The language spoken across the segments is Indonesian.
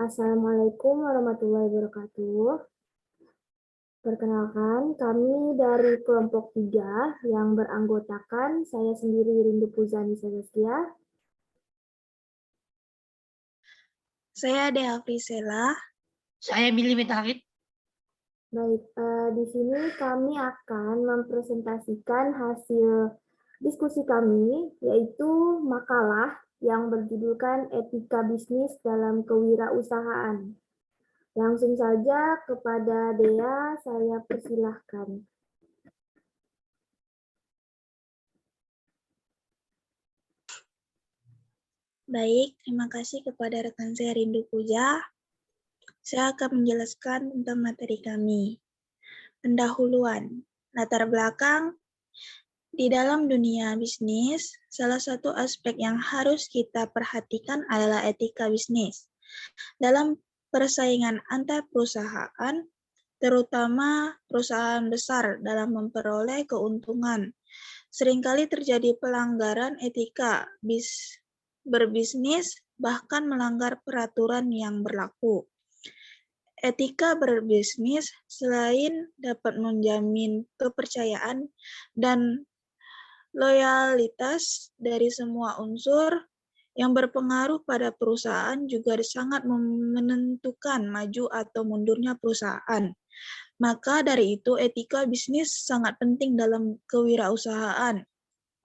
Assalamualaikum warahmatullahi wabarakatuh. Perkenalkan, kami dari kelompok 3 yang beranggotakan saya sendiri Rindu Puzani Celestia. Saya Dea Priscilla. Saya Billy Mitarid. Baik, di sini kami akan mempresentasikan hasil diskusi kami, yaitu makalah yang berjudulkan Etika Bisnis dalam Kewirausahaan. Langsung saja kepada Dea, saya persilahkan. Baik, terima kasih kepada rekan saya Rindu Puja. Saya akan menjelaskan tentang materi kami. Pendahuluan, latar belakang. Di dalam dunia bisnis, salah satu aspek yang harus kita perhatikan adalah etika bisnis. Dalam persaingan antar perusahaan, terutama perusahaan besar dalam memperoleh keuntungan, seringkali terjadi pelanggaran etika berbisnis, bahkan melanggar peraturan yang berlaku. Etika berbisnis selain dapat menjamin kepercayaan dan loyalitas dari semua unsur yang berpengaruh pada perusahaan, juga sangat menentukan maju atau mundurnya perusahaan. Maka dari itu, etika bisnis sangat penting dalam kewirausahaan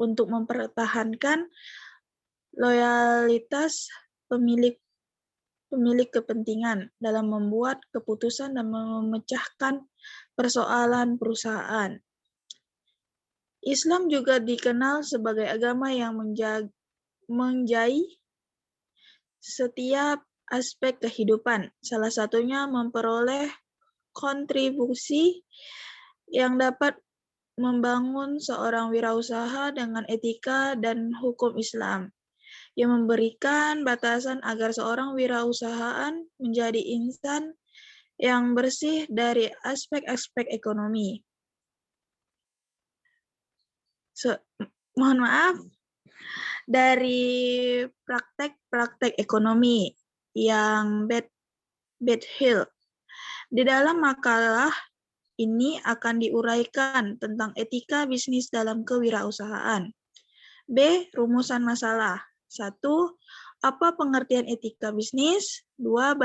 untuk mempertahankan loyalitas pemilik kepentingan dalam membuat keputusan dan memecahkan persoalan perusahaan. Islam juga dikenal sebagai agama yang menjai setiap aspek kehidupan, salah satunya memperoleh kontribusi yang dapat membangun seorang wirausaha dengan etika dan hukum Islam, yang memberikan batasan agar seorang wirausahaan menjadi insan yang bersih dari aspek-aspek ekonomi. Mohon maaf, dari praktek-praktek ekonomi yang Beth Hill. Di dalam makalah ini akan diuraikan tentang etika bisnis dalam kewirausahaan. B. Rumusan masalah. 1. Apa pengertian etika bisnis? 2.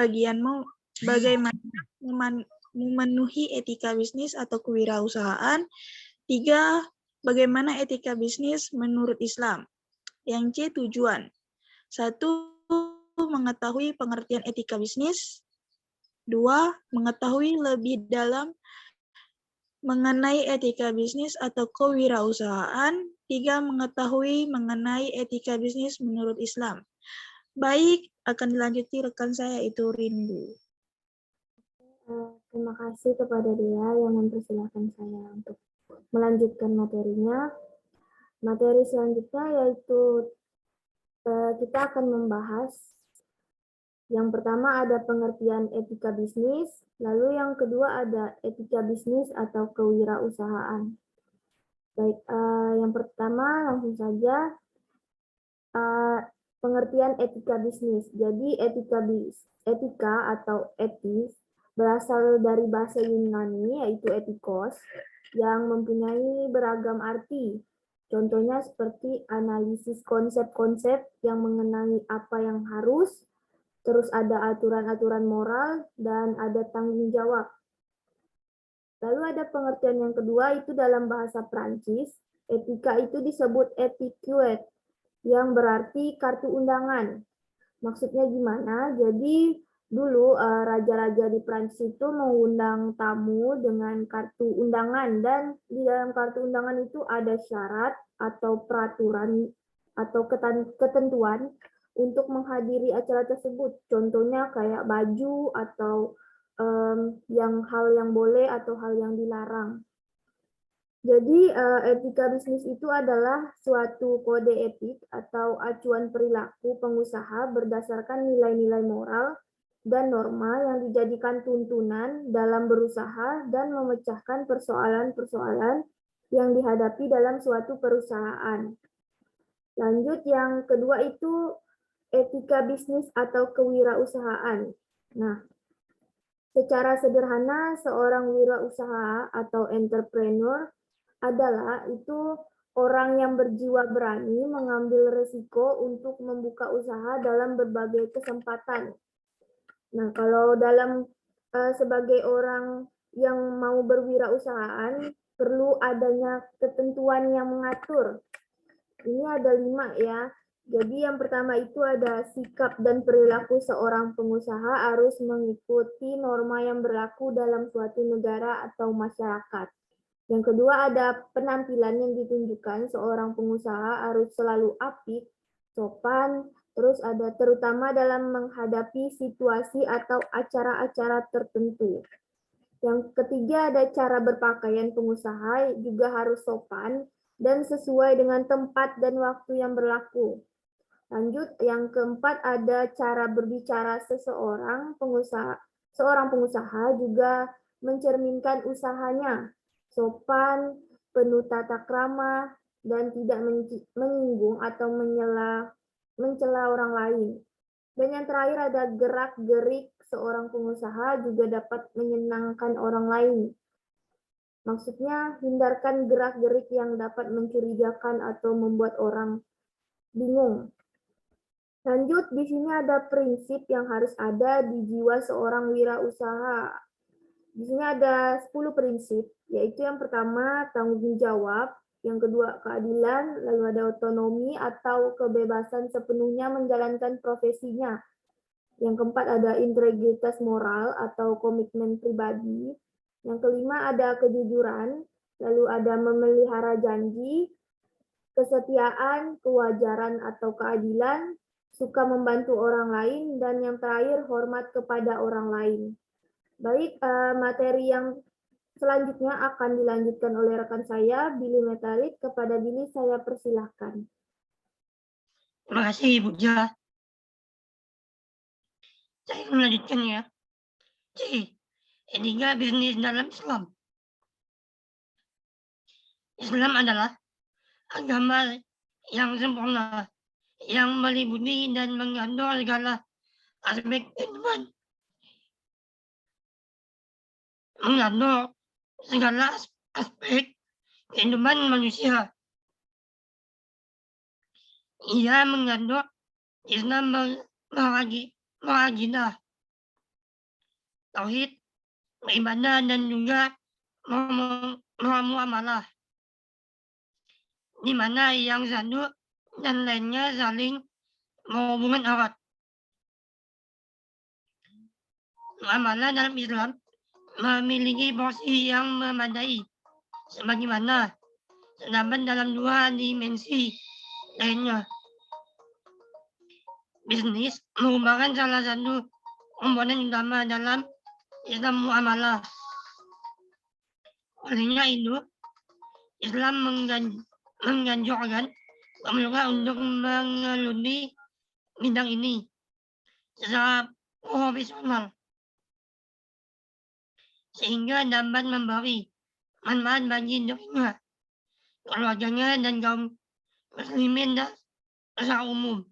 Bagaimana memenuhi etika bisnis atau kewirausahaan? 3. Bagaimana etika bisnis menurut Islam? Yang C. Tujuan. 1. Mengetahui pengertian etika bisnis. 2. Mengetahui lebih dalam mengenai etika bisnis atau kewirausahaan. 3. Mengetahui mengenai etika bisnis menurut Islam. Baik, akan dilanjuti rekan saya itu Rindu. Terima kasih kepada Dea yang mempersilahkan saya untuk melanjutkan materinya. Materi selanjutnya yaitu kita akan membahas yang pertama ada pengertian etika bisnis, lalu yang kedua ada etika bisnis atau kewirausahaan. Baik, yang pertama langsung saja pengertian etika bisnis. Jadi etika atau etis berasal dari bahasa Yunani yaitu etikos yang mempunyai beragam arti. Contohnya seperti analisis konsep-konsep yang mengenai apa yang harus, terus ada aturan-aturan moral, dan ada tanggung jawab. Lalu ada pengertian yang kedua itu dalam bahasa Prancis, etika itu disebut etiquette, yang berarti kartu undangan. Maksudnya gimana? Jadi dulu raja-raja di Prancis itu mengundang tamu dengan kartu undangan, dan di dalam kartu undangan itu ada syarat atau peraturan atau ketentuan untuk menghadiri acara tersebut. Contohnya kayak baju atau hal yang boleh atau hal yang dilarang. Jadi etika bisnis itu adalah suatu kode etik atau acuan perilaku pengusaha berdasarkan nilai-nilai moral dan norma yang dijadikan tuntunan dalam berusaha dan memecahkan persoalan-persoalan yang dihadapi dalam suatu perusahaan. Lanjut, yang kedua itu etika bisnis atau kewirausahaan. Nah, secara sederhana, seorang wirausaha atau entrepreneur adalah itu orang yang berjiwa berani mengambil risiko untuk membuka usaha dalam berbagai kesempatan. Nah, kalau dalam sebagai orang yang mau berwirausahaan, perlu adanya ketentuan yang mengatur. Ini ada 5 ya. Jadi yang pertama itu ada sikap dan perilaku seorang pengusaha harus mengikuti norma yang berlaku dalam suatu negara atau masyarakat. Yang kedua ada penampilan yang ditunjukkan seorang pengusaha harus selalu apik, sopan, terus ada terutama dalam menghadapi situasi atau acara-acara tertentu. Yang ketiga ada cara berpakaian pengusaha juga harus sopan dan sesuai dengan tempat dan waktu yang berlaku. Lanjut, yang keempat ada cara berbicara seorang pengusaha juga mencerminkan usahanya, sopan, penuh tata krama, dan tidak menyinggung atau mencela orang lain. Dan yang terakhir ada gerak-gerik seorang pengusaha juga dapat menyenangkan orang lain. Maksudnya hindarkan gerak-gerik yang dapat mencurigakan atau membuat orang bingung. Lanjut, di sini ada prinsip yang harus ada di jiwa seorang wirausaha. Di sini ada 10 prinsip, yaitu yang pertama tanggung jawab, yang kedua keadilan, lalu ada otonomi atau kebebasan sepenuhnya menjalankan profesinya. Yang keempat ada integritas moral atau komitmen pribadi. Yang kelima ada kejujuran, lalu ada memelihara janji, kesetiaan, kewajaran atau keadilan, suka membantu orang lain, dan yang terakhir hormat kepada orang lain. Baik, materi yang selanjutnya akan dilanjutkan oleh rekan saya, Billy Metalik. Kepada Billy saya persilahkan. Terima kasih, Bu Ja. Saya melanjutkan ya. C. Etika bisnis dalam Islam. Islam adalah agama yang sempurna, yang meliputi dan mengandung segala aspek kehidupan. Mengandung segala aspek kehidupan manusia. Ia mengandung Islam mengajidah tauhid, beribadah, dan juga muamalah, di mana yang satu dan lainnya saling berhubungan erat. Muamalah dalam Islam memiliki porsi yang memadai, sebagaimana terdapat dalam 2 dimensi lainnya. Bisnis merupakan salah satu komponen utama dalam Islam muamalah. Olehnya itu, Islam menganjurkan pemerintah untuk mengeluti bidang ini secara profesional, sehingga dapat memberi manfaat bagi dirinya, keluarganya, dan kaum muslimin secara umum.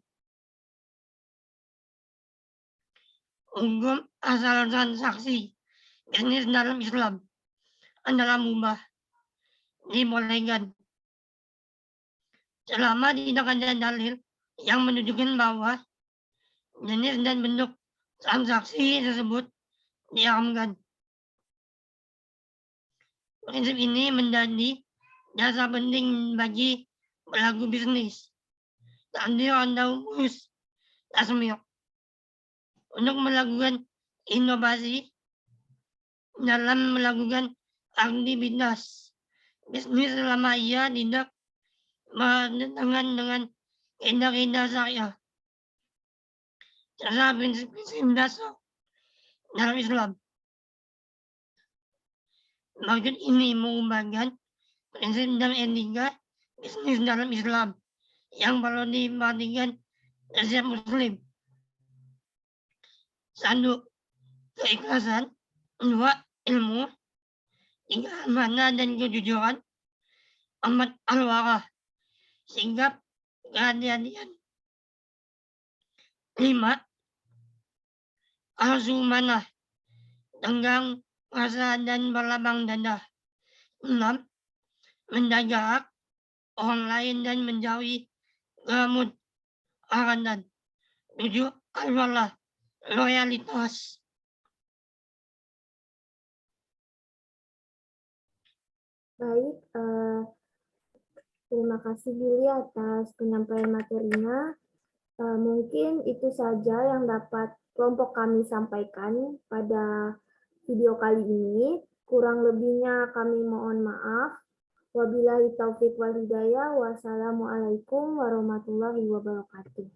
Hukum asal transaksi bisnis dalam Islam adalah mubah, dibolehkan, selama tidak ada dalil yang menunjukkan bahwa jenis dan bentuk transaksi tersebut diharamkan. Prinsip ini menjadi dasar penting bagi pelaku bisnis, takdir atau urus tasmir, untuk melakukan inovasi dalam melakukan aktivitas bisnis selama ia tidak bertentangan dengan kaidah-kaidah syariah serta prinsip-prinsip dasar dalam Islam. Maksud ini merupakan prinsip dan etika bisnis dalam Islam yang perlu diperhatikan setiap muslim. 1. Keikhlasan. 2. Ilmu. 3. Amanah dan kejujuran. 4. Al-warah. Sikap kehati-hatian. 5. Al-Zumanah, tenggang rasa dan berlabang dada. 6. Menjaga hak orang lain dan menjauhi keramut aradan. 7. Al-Walah, loyalitas. Baik, terima kasih Billy atas penyampaian materinya. Mungkin itu saja yang dapat kelompok kami sampaikan pada video kali ini. Kurang lebihnya kami mohon maaf. Wabillahi taufiq wal hidayah. Wassalamualaikum warahmatullahi wabarakatuh.